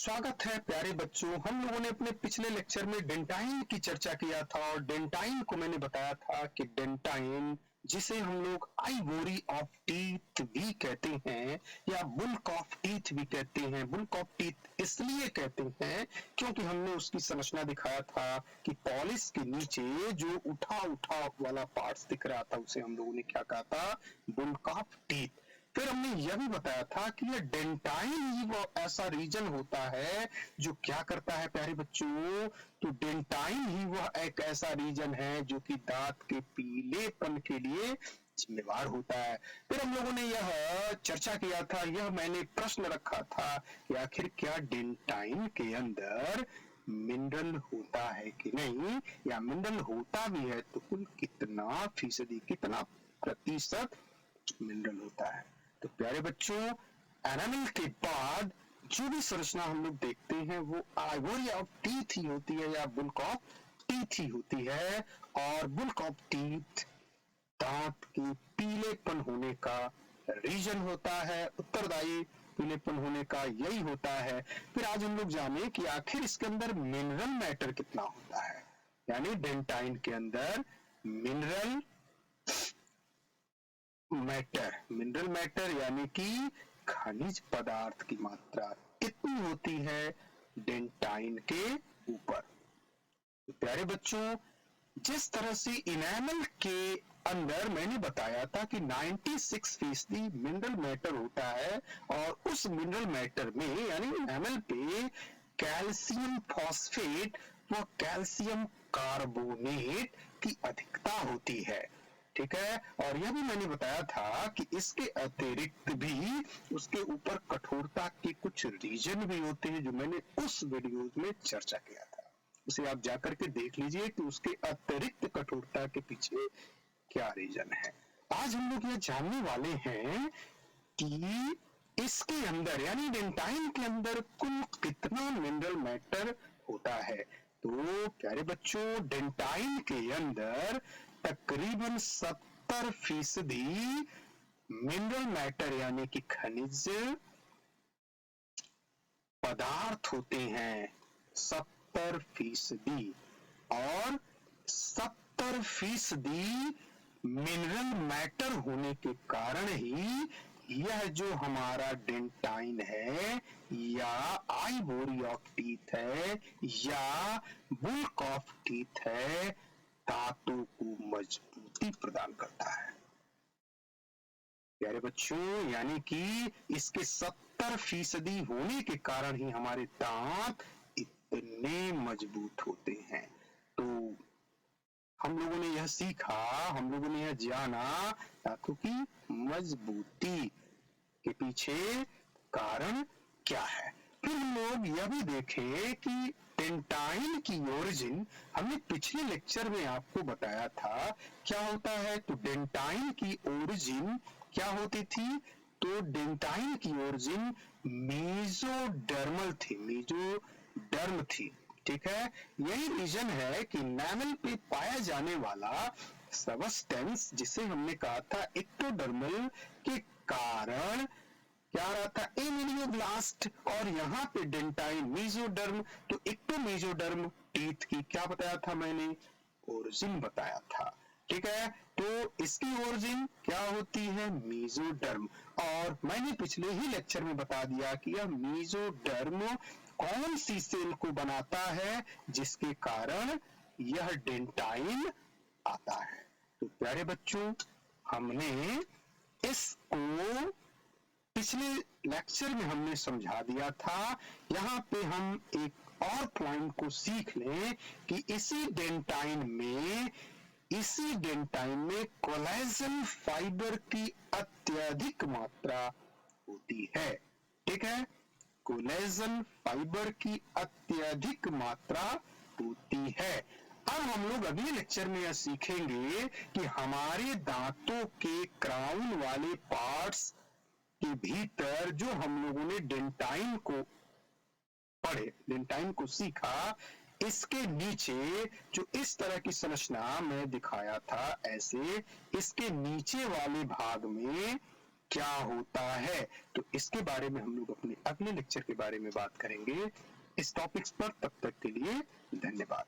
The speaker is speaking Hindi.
स्वागत है प्यारे बच्चों। हम लोगों ने अपने पिछले लेक्चर में डेंटाइन की चर्चा किया था और डेंटाइन को मैंने बताया था कि डेंटाइन जिसे हम लोग आइवोरी ऑफ टीथ भी कहते हैं या बुल्क ऑफ टीथ भी कहते हैं। बुल्क ऑफ टीथ इसलिए कहते हैं क्योंकि हमने उसकी संरचना दिखाया था कि पॉलिश के नीचे जो उठा उठा वाला पार्ट्स दिख रहा था उसे हम लोगों ने क्या कहा था, बुल्क ऑफ टीथ। फिर हमने यह भी बताया था कि यह डेंटाइन ही वो ऐसा रीजन होता है जो क्या करता है प्यारे बच्चों, तो डेंटाइन ही वह एक ऐसा रीजन है जो कि दांत के पीलेपन के लिए जिम्मेवार होता है। फिर हम लोगों ने यह चर्चा किया था, यह मैंने प्रश्न रखा था कि आखिर क्या डेंटाइन के अंदर मिनरल होता है कि नहीं, या मिनरल होता भी है तो कुल कितना फीसदी, कितना प्रतिशत मिनरल होता है। तो प्यारे बच्चों, एनामल के बाद जो भी संरचना हम लोग देखते हैं वो आइवोरी ऑफ टीथ ही होती है या बुल्क ऑफ टीथ ही होती है। और बुल्क ऑफ टीथ दांत के पीलेपन होने का रीजन होता है, उत्तरदायी पीलेपन होने का यही होता है। फिर आज हम लोग जाने कि आखिर इसके अंदर मिनरल मैटर कितना होता है, यानी डेंटाइन के अंदर मिनरल मैटर यानी कि खनिज पदार्थ की मात्रा कितनी होती है डेंटाइन के ऊपर। तो प्यारे बच्चों, जिस तरह से इनेमल के अंदर मैंने बताया था कि 96% मिनरल मैटर होता है और उस मिनरल मैटर में यानी इनेमल पे कैल्शियम फॉस्फेट व कैल्शियम कार्बोनेट की अधिकता होती है, ठीक है। और यह भी मैंने बताया था कि इसके अतिरिक्त भी उसके ऊपर कठोरता के कुछ रीजन भी होते हैं जो मैंने उस वीडियो में चर्चा किया था, उसे आप जाकर के देख लीजिए कि उसके अतिरिक्त कठोरता के पीछे क्या रीजन है। आज हम लोग यह जानने वाले हैं कि इसके अंदर यानी डेंटाइन के अंदर कुल कितना मिनरल मैटर होता है। तो प्यारे बच्चों, डेंटाइन के अंदर तकरीबन 70% मिनरल मैटर यानी कि खनिज पदार्थ होते हैं, 70%। और 70% मिनरल मैटर होने के कारण ही यह जो हमारा डेंटाइन है या आइवोरी ऑफ टीथ है या बुल्क ऑफ टीथ है, दांतों को मजबूती प्रदान करता है। प्यारे बच्चों, यानी कि इसके 70% होने के कारण ही हमारे दांत इतने मजबूत होते हैं। तो हम लोगों ने यह सीखा, हम लोगों ने यह जाना दांतों की मजबूती के पीछे कारण क्या है। फिर हम लोग यह भी देखें कि डेंटाइन की ओरिजिन हमने पिछले लेक्चर में आपको बताया था क्या होता है। तो डेंटाइन की ओरिजिन क्या होती थी, तो डेंटाइन की ओरिजिन मेसोडर्मल थी, मेसोडर्म थी, ठीक है। यही रीजन है कि एनामल पे पाया जाने वाला सबस्टेंस जिसे हमने कहा था एक्टोडर्मल के कारण क्या रहा था, एमिलियोब्लास्ट, और यहाँ पे डेंटाइन मेसोडर्म। तो एक्टोमेसोडर्म टीथ की क्या बताया था मैंने, ओरिजिन बताया था, ठीक है। तो इसकी ओरिजिन क्या होती है, मेसोडर्म। और मैंने पिछले ही लेक्चर में बता दिया कि यह मेसोडर्म कौन सी सेल को बनाता है जिसके कारण यह डेंटाइन आता है। तो प्यारे बच्चों, हमने इसको पिछले लेक्चर में हमने समझा दिया था। यहाँ पे हम एक और पॉइंट को सीख लें कि इसी डेंटाइन में कोलेजन फाइबर की अत्यधिक मात्रा होती है, ठीक है। कोलेजन फाइबर की अत्यधिक मात्रा होती है। अब हम लोग अगले लेक्चर में यह सीखेंगे कि हमारे दांतों के क्राउन वाले पार्ट्स के भीतर जो हम लोगों ने डेंटाइन को पढ़े, डेंटाइन को सीखा, इसके नीचे जो इस तरह की संरचना मैं दिखाया था ऐसे, इसके नीचे वाले भाग में क्या होता है। तो इसके बारे में हम लोग अपने अगले लेक्चर के बारे में बात करेंगे इस टॉपिक्स पर। तब तक के लिए धन्यवाद।